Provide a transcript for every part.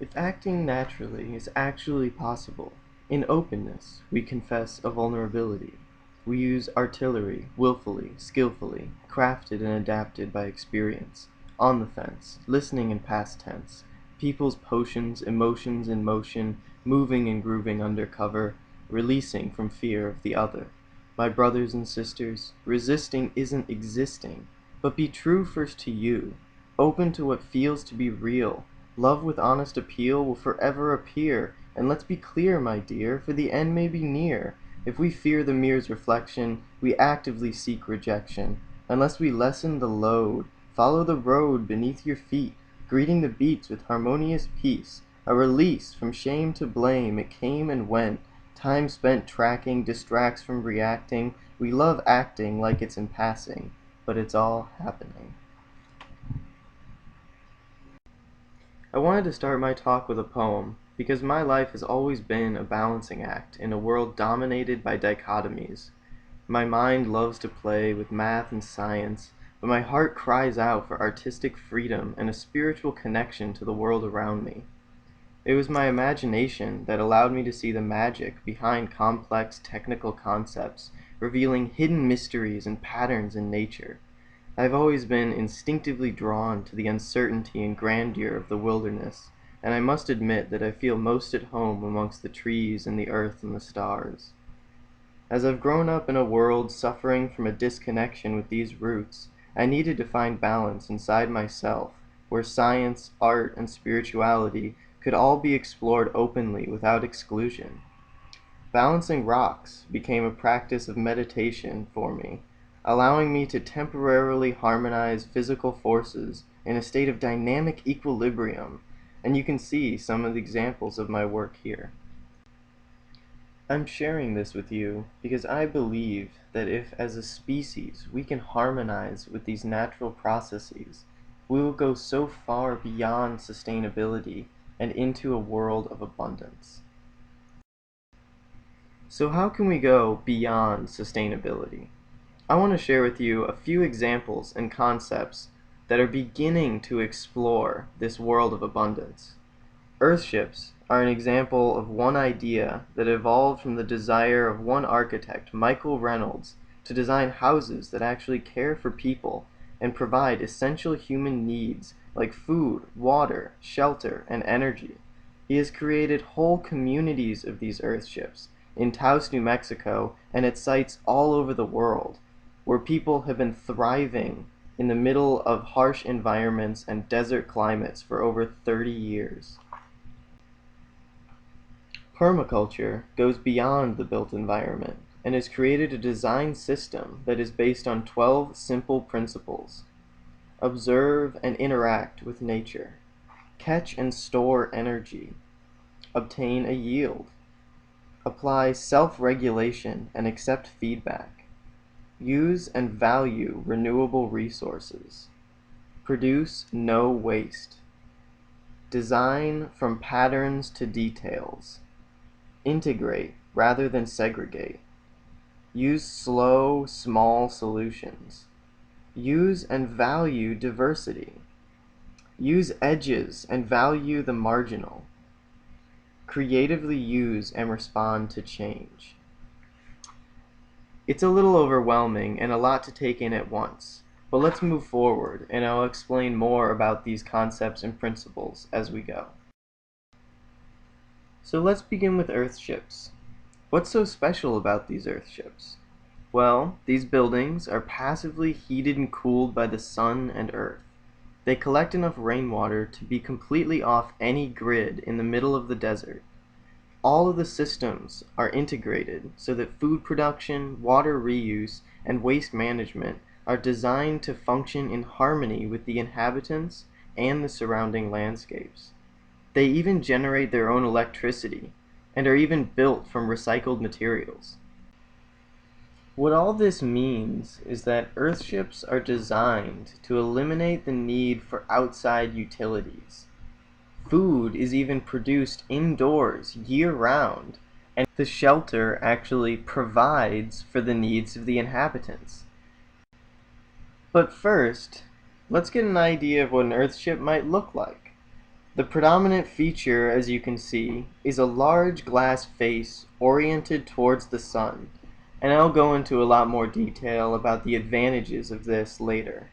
If acting naturally is actually possible, in openness we confess a vulnerability. We use artillery willfully, skillfully, crafted and adapted by experience, on the fence, listening in past tense, people's potions, emotions in motion, moving and grooving under cover, releasing from fear of the other. My brothers and sisters, resisting isn't existing, but be true first to you, open to what feels to be real. Love with honest appeal will forever appear, and let's be clear, my dear, for the end may be near. If we fear the mirror's reflection, we actively seek rejection. Unless we lessen the load, follow the road beneath your feet, greeting the beats with harmonious peace. A release from shame to blame, it came and went. Time spent tracking distracts from reacting. We love acting like it's in passing, but it's all happening. I wanted to start my talk with a poem, because my life has always been a balancing act in a world dominated by dichotomies. My mind loves to play with math and science, but my heart cries out for artistic freedom and a spiritual connection to the world around me. It was my imagination that allowed me to see the magic behind complex technical concepts, revealing hidden mysteries and patterns in nature. I've always been instinctively drawn to the uncertainty and grandeur of the wilderness, and I must admit that I feel most at home amongst the trees and the earth and the stars. As I've grown up in a world suffering from a disconnection with these roots, I needed to find balance inside myself, where science, art, and spirituality could all be explored openly without exclusion. Balancing rocks became a practice of meditation for me, allowing me to temporarily harmonize physical forces in a state of dynamic equilibrium, and you can see some of the examples of my work here. I'm sharing this with you because I believe that if as a species we can harmonize with these natural processes, we will go so far beyond sustainability and into a world of abundance. So how can we go beyond sustainability? I want to share with you a few examples and concepts that are beginning to explore this world of abundance. Earthships are an example of one idea that evolved from the desire of one architect, Michael Reynolds, to design houses that actually care for people and provide essential human needs like food, water, shelter, and energy. He has created whole communities of these earthships in Taos, New Mexico, and at sites all over the world, where people have been thriving in the middle of harsh environments and desert climates for over 30 years. Permaculture goes beyond the built environment and has created a design system that is based on 12 simple principles. Observe and interact with nature. Catch and store energy. Obtain a yield. Apply self-regulation and accept feedback. Use and value renewable resources. Produce no waste. Design from patterns to details. Integrate rather than segregate. Use slow, small solutions. Use and value diversity. Use edges and value the marginal. Creatively use and respond to change. It's a little overwhelming and a lot to take in at once, but let's move forward and I'll explain more about these concepts and principles as we go. So let's begin with earthships. What's so special about these earthships? Well, these buildings are passively heated and cooled by the sun and earth. They collect enough rainwater to be completely off any grid in the middle of the desert. All of the systems are integrated so that food production, water reuse, and waste management are designed to function in harmony with the inhabitants and the surrounding landscapes. They even generate their own electricity and are even built from recycled materials. What all this means is that earthships are designed to eliminate the need for outside utilities. Food is even produced indoors year-round, and the shelter actually provides for the needs of the inhabitants. But first, let's get an idea of what an earthship might look like. The predominant feature, as you can see, is a large glass face oriented towards the sun, and I'll go into a lot more detail about the advantages of this later.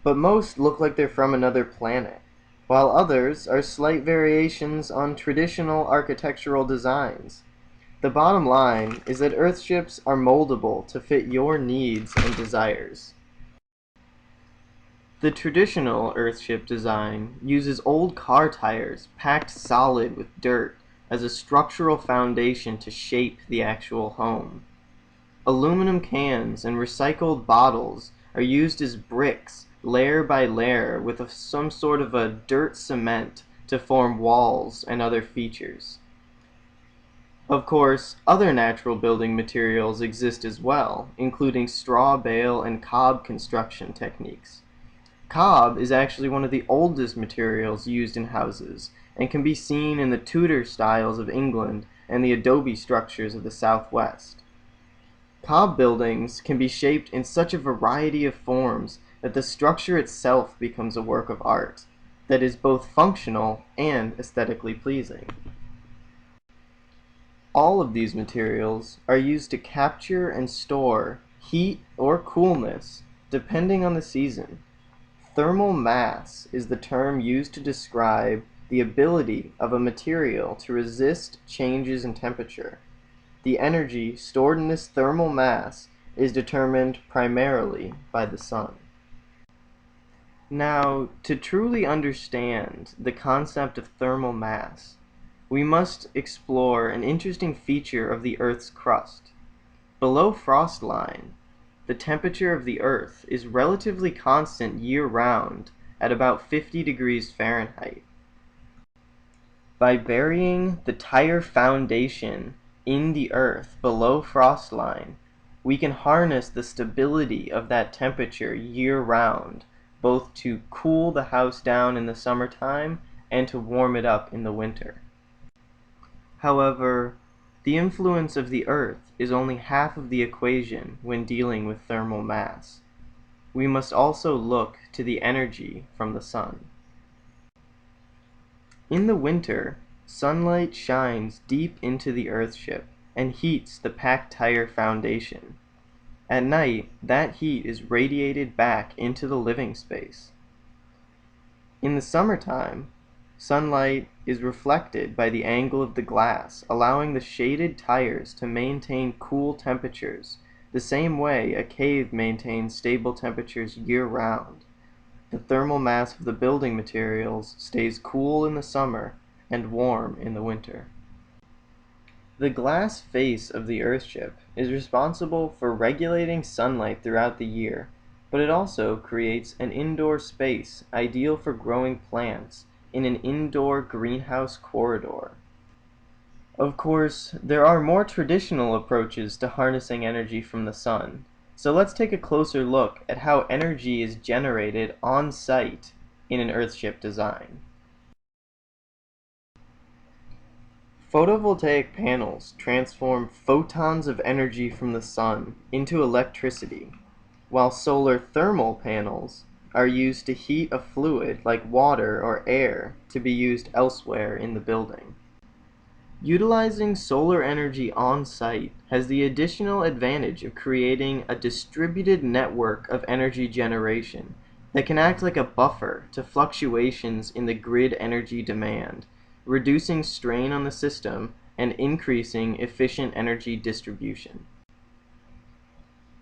But most look like they're from another planet, while others are slight variations on traditional architectural designs. The bottom line is that Earthships are moldable to fit your needs and desires. The traditional Earthship design uses old car tires packed solid with dirt as a structural foundation to shape the actual home. Aluminum cans and recycled bottles are used as bricks, layer by layer, with some sort of a dirt cement to form walls and other features. Of course, other natural building materials exist as well, including straw bale and cob construction techniques. Cob is actually one of the oldest materials used in houses, and can be seen in the Tudor styles of England and the adobe structures of the Southwest. Cob buildings can be shaped in such a variety of forms that the structure itself becomes a work of art that is both functional and aesthetically pleasing. All of these materials are used to capture and store heat or coolness depending on the season. Thermal mass is the term used to describe the ability of a material to resist changes in temperature. The energy stored in this thermal mass is determined primarily by the sun. Now, to truly understand the concept of thermal mass, we must explore an interesting feature of the Earth's crust. Below frost line, the temperature of the Earth is relatively constant year-round at about 50 degrees Fahrenheit. By burying the tire foundation in the Earth below frost line, we can harness the stability of that temperature year-round, both to cool the house down in the summertime and to warm it up in the winter. However, the influence of the Earth is only half of the equation when dealing with thermal mass. We must also look to the energy from the sun. In the winter, sunlight shines deep into the Earthship and heats the packed tire foundation. At night, that heat is radiated back into the living space. In the summertime, sunlight is reflected by the angle of the glass, allowing the shaded tires to maintain cool temperatures, the same way a cave maintains stable temperatures year-round. The thermal mass of the building materials stays cool in the summer and warm in the winter. The glass face of the Earthship is responsible for regulating sunlight throughout the year, but it also creates an indoor space ideal for growing plants in an indoor greenhouse corridor. Of course, there are more traditional approaches to harnessing energy from the sun, so let's take a closer look at how energy is generated on site in an Earthship design. Photovoltaic panels transform photons of energy from the sun into electricity, while solar thermal panels are used to heat a fluid like water or air to be used elsewhere in the building. Utilizing solar energy on site has the additional advantage of creating a distributed network of energy generation that can act like a buffer to fluctuations in the grid energy demand, reducing strain on the system and increasing efficient energy distribution.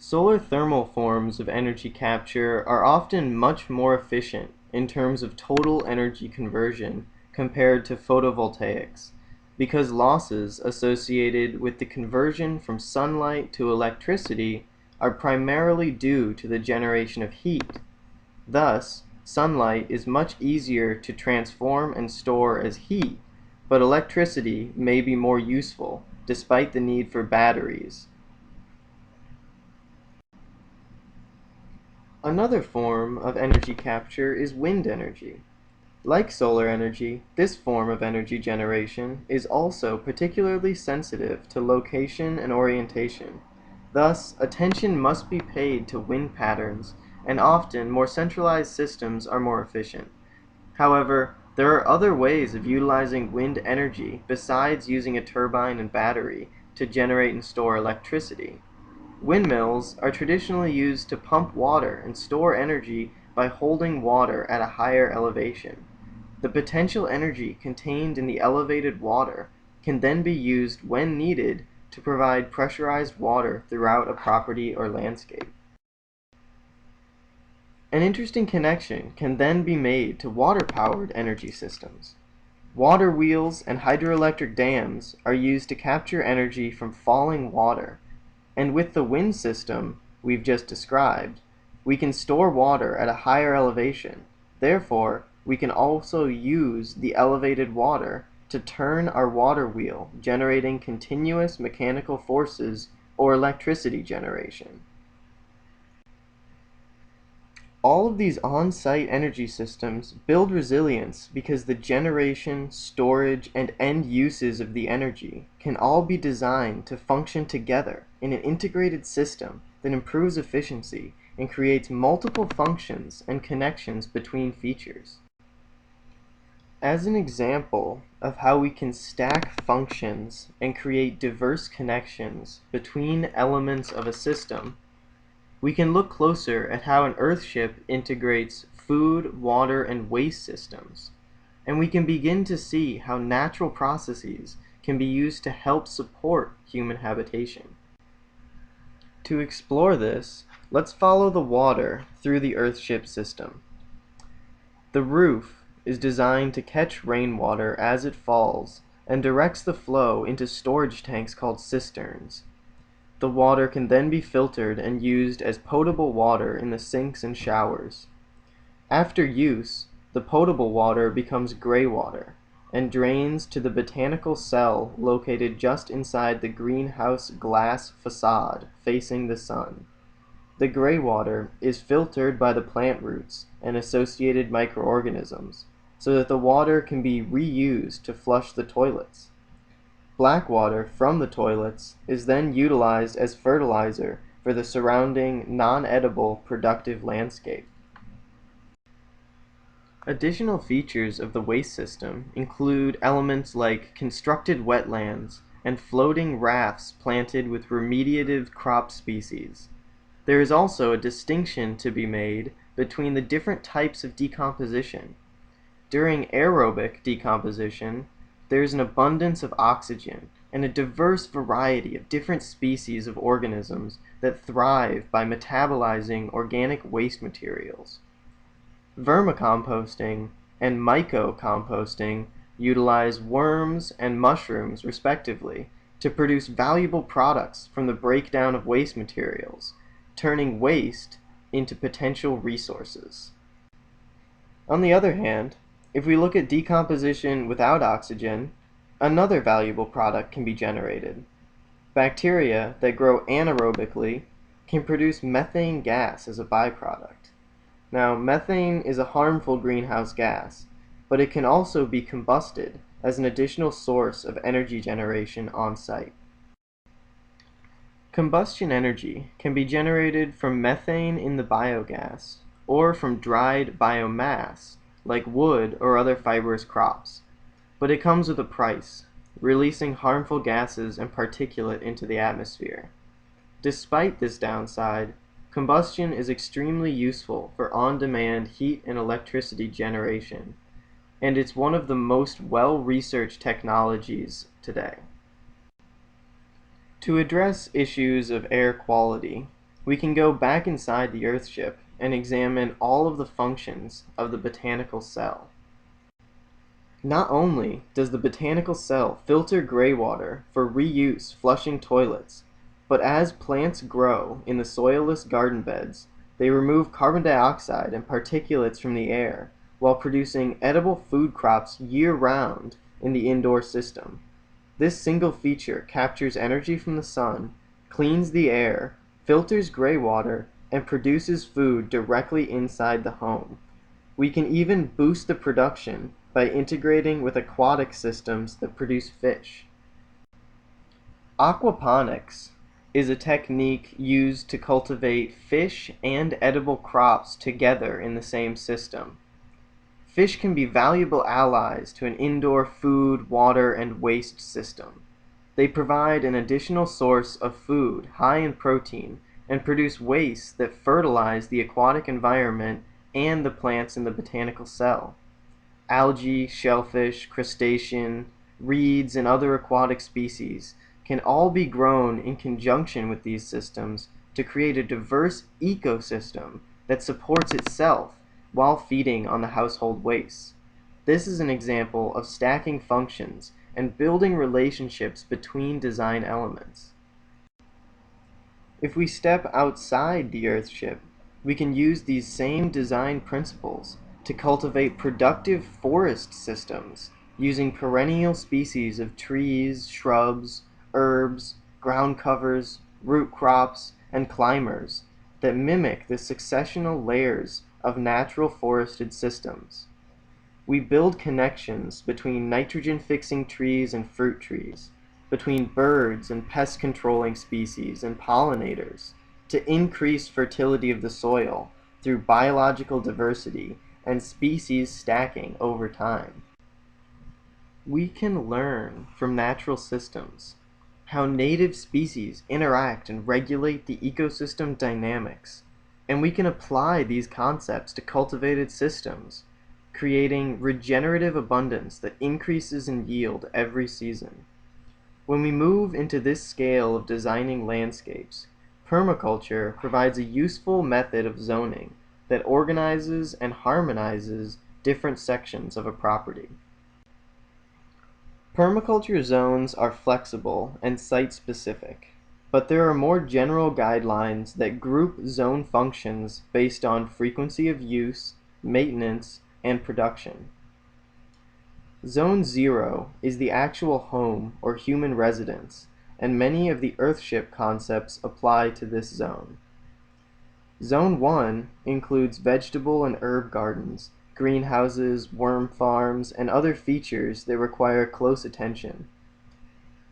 Solar thermal forms of energy capture are often much more efficient in terms of total energy conversion compared to photovoltaics, because losses associated with the conversion from sunlight to electricity are primarily due to the generation of heat. Thus, sunlight is much easier to transform and store as heat, but electricity may be more useful, despite the need for batteries. Another form of energy capture is wind energy. Like solar energy, this form of energy generation is also particularly sensitive to location and orientation. Thus, attention must be paid to wind patterns, and often more centralized systems are more efficient. However, There are other ways of utilizing wind energy besides using a turbine and battery to generate and store electricity. Windmills are traditionally used to pump water and store energy by holding water at a higher elevation. The potential energy contained in the elevated water can then be used when needed to provide pressurized water throughout a property or landscape. An interesting connection can then be made to water-powered energy systems. Water wheels and hydroelectric dams are used to capture energy from falling water, and with the wind system we've just described, we can store water at a higher elevation. Therefore, we can also use the elevated water to turn our water wheel, generating continuous mechanical forces or electricity generation. All of these on-site energy systems build resilience because the generation, storage, and end uses of the energy can all be designed to function together in an integrated system that improves efficiency and creates multiple functions and connections between features. As an example of how we can stack functions and create diverse connections between elements of a system, we can look closer at how an Earthship integrates food, water, and waste systems, and we can begin to see how natural processes can be used to help support human habitation. To explore this, let's follow the water through the Earthship system. The roof is designed to catch rainwater as it falls and directs the flow into storage tanks called cisterns. The water can then be filtered and used as potable water in the sinks and showers. After use, the potable water becomes gray water and drains to the botanical cell located just inside the greenhouse glass facade facing the sun. The gray water is filtered by the plant roots and associated microorganisms so that the water can be reused to flush the toilets. Black water from the toilets is then utilized as fertilizer for the surrounding non-edible productive landscape. Additional features of the waste system include elements like constructed wetlands and floating rafts planted with remediative crop species. There is also a distinction to be made between the different types of decomposition. During aerobic decomposition, there is an abundance of oxygen and a diverse variety of different species of organisms that thrive by metabolizing organic waste materials. Vermicomposting and mycocomposting utilize worms and mushrooms, respectively, to produce valuable products from the breakdown of waste materials, turning waste into potential resources. On the other hand, if we look at decomposition without oxygen, another valuable product can be generated. Bacteria that grow anaerobically can produce methane gas as a byproduct. Now, methane is a harmful greenhouse gas, but it can also be combusted as an additional source of energy generation on site. Combustion energy can be generated from methane in the biogas or from dried biomass like wood or other fibrous crops, but it comes with a price, releasing harmful gases and particulate into the atmosphere. Despite this downside, combustion is extremely useful for on-demand heat and electricity generation, and it's one of the most well-researched technologies today. To address issues of air quality, we can go back inside the Earthship and examine all of the functions of the botanical cell. Not only does the botanical cell filter gray water for reuse flushing toilets, but as plants grow in the soilless garden beds, they remove carbon dioxide and particulates from the air while producing edible food crops year-round in the indoor system. This single feature captures energy from the sun, cleans the air, filters gray water, and produces food directly inside the home. We can even boost the production by integrating with aquatic systems that produce fish. Aquaponics is a technique used to cultivate fish and edible crops together in the same system. Fish can be valuable allies to an indoor food, water, and waste system. They provide an additional source of food high in protein and produce wastes that fertilize the aquatic environment and the plants in the botanical cell. Algae, shellfish, crustacean, reeds, and other aquatic species can all be grown in conjunction with these systems to create a diverse ecosystem that supports itself while feeding on the household wastes. This is an example of stacking functions and building relationships between design elements. If we step outside the Earthship, we can use these same design principles to cultivate productive forest systems using perennial species of trees, shrubs, herbs, ground covers, root crops, and climbers that mimic the successional layers of natural forested systems. We build connections between nitrogen-fixing trees and fruit trees, between birds and pest-controlling species and pollinators, to increase fertility of the soil through biological diversity and species stacking over time. We can learn from natural systems how native species interact and regulate the ecosystem dynamics, and we can apply these concepts to cultivated systems, creating regenerative abundance that increases in yield every season. When we move into this scale of designing landscapes, permaculture provides a useful method of zoning that organizes and harmonizes different sections of a property. Permaculture zones are flexible and site-specific, but there are more general guidelines that group zone functions based on frequency of use, maintenance, and production. Zone 0 is the actual home or human residence, and many of the Earthship concepts apply to this zone. Zone 1 includes vegetable and herb gardens, greenhouses, worm farms, and other features that require close attention.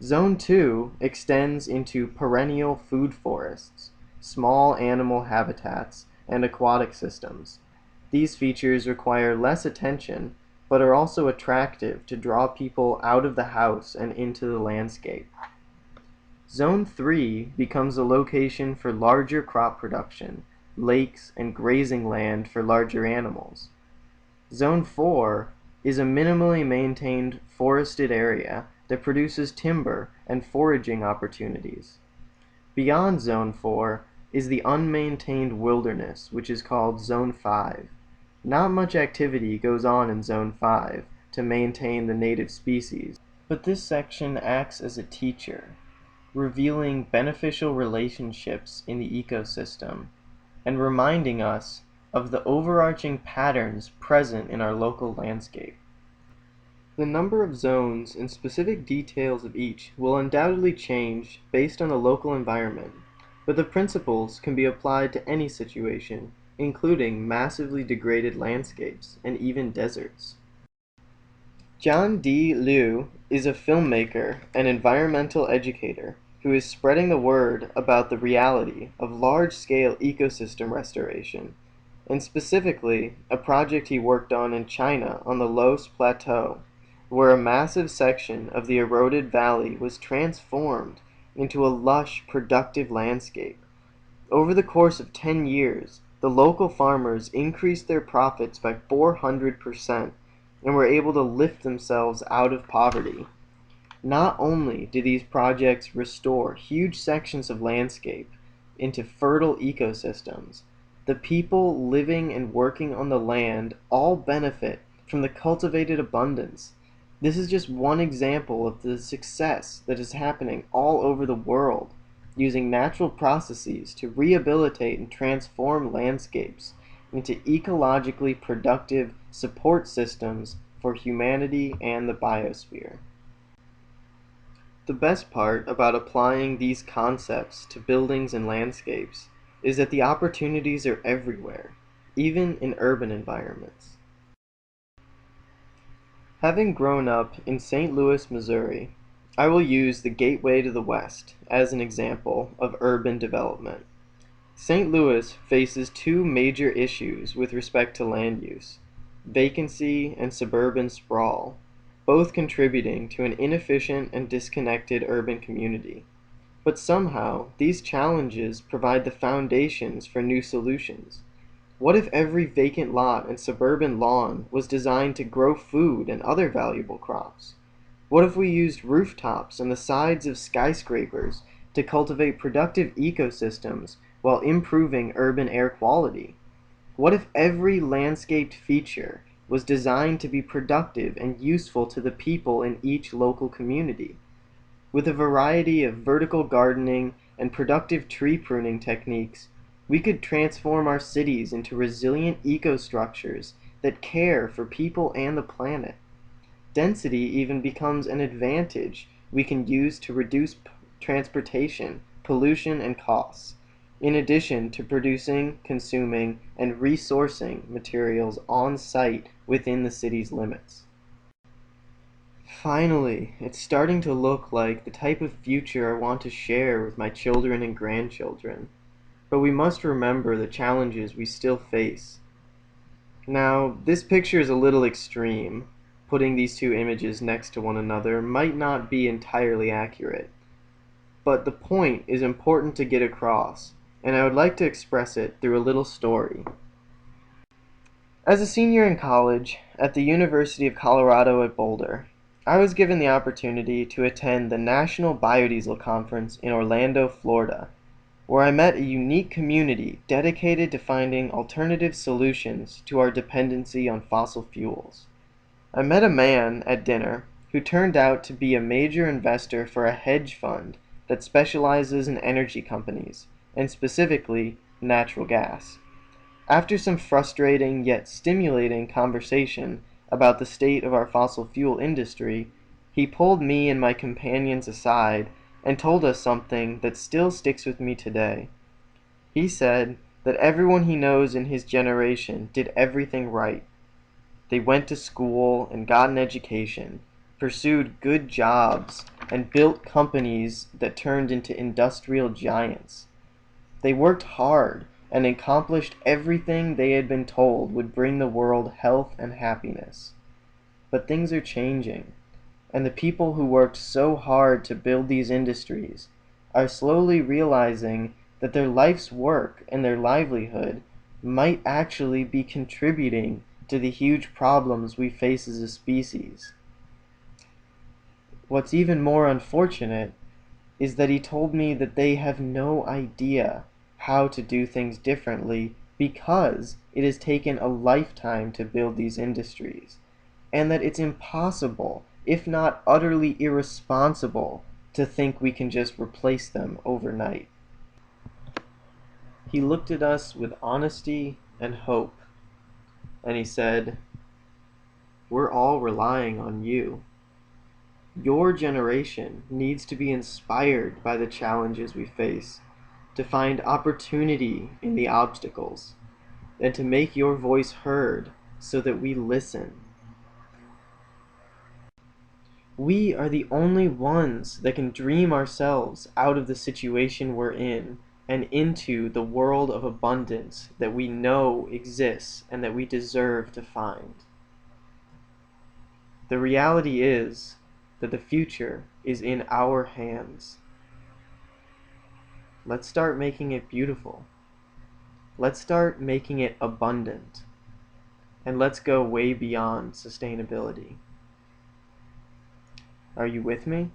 Zone 2 extends into perennial food forests, small animal habitats, and aquatic systems. These features require less attention, but are also attractive to draw people out of the house and into the landscape. Zone 3 becomes a location for larger crop production, lakes, and grazing land for larger animals. Zone 4 is a minimally maintained forested area that produces timber and foraging opportunities. Beyond Zone 4 is the unmaintained wilderness, which is called Zone 5. Not much activity goes on in Zone 5 to maintain the native species, but this section acts as a teacher, revealing beneficial relationships in the ecosystem and reminding us of the overarching patterns present in our local landscape. The number of zones and specific details of each will undoubtedly change based on the local environment, but the principles can be applied to any situation, including massively degraded landscapes and even deserts. John D. Liu is a filmmaker and environmental educator who is spreading the word about the reality of large-scale ecosystem restoration, and specifically a project he worked on in China on the Los Plateau, where a massive section of the eroded valley was transformed into a lush, productive landscape. Over the course of 10 years, the local farmers increased their profits by 400% and were able to lift themselves out of poverty. Not only do these projects restore huge sections of landscape into fertile ecosystems, the people living and working on the land all benefit from the cultivated abundance. This is just one example of the success that is happening all over the world, using natural processes to rehabilitate and transform landscapes into ecologically productive support systems for humanity and the biosphere. The best part about applying these concepts to buildings and landscapes is that the opportunities are everywhere, even in urban environments. Having grown up in St. Louis, Missouri, I will use the Gateway to the West as an example of urban development. St. Louis faces two major issues with respect to land use. vacancy, and suburban sprawl, both contributing to an inefficient and disconnected urban community. But somehow, these challenges provide the foundations for new solutions. What if every vacant lot and suburban lawn was designed to grow food and other valuable crops? What if we used rooftops and the sides of skyscrapers to cultivate productive ecosystems while improving urban air quality? What if every landscaped feature was designed to be productive and useful to the people in each local community? With a variety of vertical gardening and productive tree pruning techniques, we could transform our cities into resilient ecostructures that care for people and the planet. Density even becomes an advantage we can use to reduce transportation, pollution, and costs, in addition to producing, consuming, and resourcing materials on site within the city's limits. Finally, it's starting to look like the type of future I want to share with my children and grandchildren. But we must remember the challenges we still face. Now, this picture is a little extreme. Putting these two images next to one another might not be entirely accurate. But the point is important to get across, and I would like to express it through a little story. As a senior in college at the University of Colorado at Boulder, I was given the opportunity to attend the National Biodiesel Conference in Orlando, Florida, where I met a unique community dedicated to finding alternative solutions to our dependency on fossil fuels. I met a man at dinner who turned out to be a major investor for a hedge fund that specializes in energy companies, and specifically natural gas. After some frustrating yet stimulating conversation about the state of our fossil fuel industry, he pulled me and my companions aside and told us something that still sticks with me today. He said that everyone he knows in his generation did everything right. They went to school and got an education, pursued good jobs, and built companies that turned into industrial giants. They worked hard and accomplished everything they had been told would bring the world health and happiness. But things are changing, and the people who worked so hard to build these industries are slowly realizing that their life's work and their livelihood might actually be contributing to the huge problems we face as a species. What's even more unfortunate is that he told me that they have no idea how to do things differently because it has taken a lifetime to build these industries, and that it's impossible, if not utterly irresponsible, to think we can just replace them overnight. He looked at us with honesty and hope, and he said, "We're all relying on you. Your generation needs to be inspired by the challenges we face, to find opportunity in the obstacles, and to make your voice heard so that we listen. We are the only ones that can dream ourselves out of the situation we're in and into the world of abundance that we know exists and that we deserve to find. The reality is that the future is in our hands. Let's start making it beautiful. Let's start making it abundant. And let's go way beyond sustainability. Are you with me?